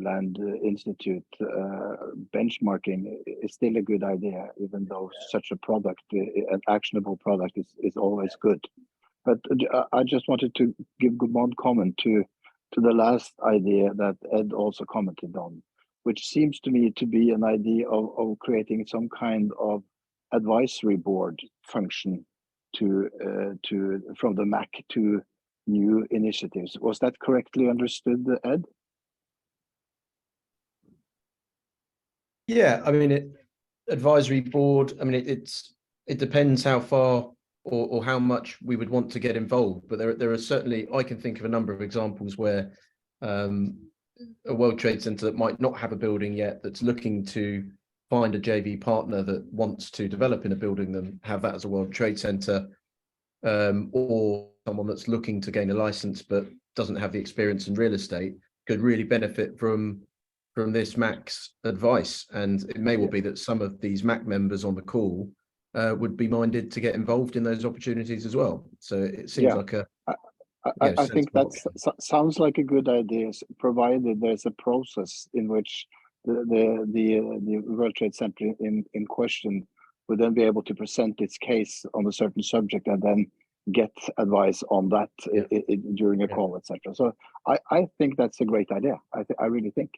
Land Institute. Benchmarking is still a good idea, even though such a product, an actionable product, is always good. But I just wanted to give one comment to the last idea that Ed also commented on, which seems to me to be an idea of creating some kind of advisory board function from the MAC to new initiatives. Was that correctly understood, Ed? Yeah, I mean, advisory board. I mean, it depends how far or how much we would want to get involved. But there are certainly, I can think of a number of examples where a World Trade Center that might not have a building yet, that's looking to find a JV partner that wants to develop in a building, then have that as a World Trade Center, or someone that's looking to gain a license but doesn't have the experience in real estate, could really benefit from this MAC's advice. And it may well be that some of these MAC members on the call would be minded to get involved in those opportunities as well. So it seems like I think that sounds like a good idea, provided there's a process in which the World Trade Center in question would then be able to present its case on a certain subject and then get advice on that during a call, etc. So I think that's a great idea. I really think.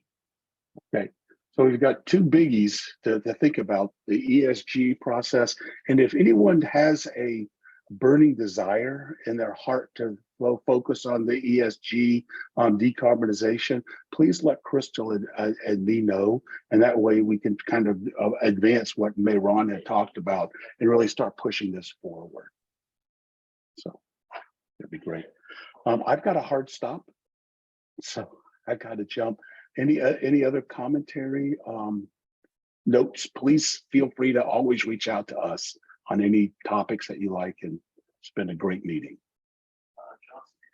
Okay, so we've got 2 biggies to think about: the ESG process, and if anyone has a burning desire in their heart to focus on the ESG, on decarbonization, please let Crystal and me know, and that way we can kind of advance what Mehran had talked about and really start pushing this forward. So that'd be great. I've got a hard stop, so I got to jump. Any other commentary, notes? Please feel free to always reach out to us on any topics that you like, and it's been a great meeting.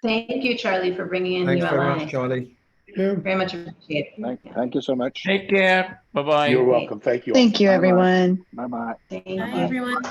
Thank you, Charlie, for bringing in Thanks ULI. very much, Charlie. Very much appreciated. Thank you so much. Take care. Bye-bye. You're welcome. Thank you. Thank you, everyone. Bye-bye. Bye, everyone.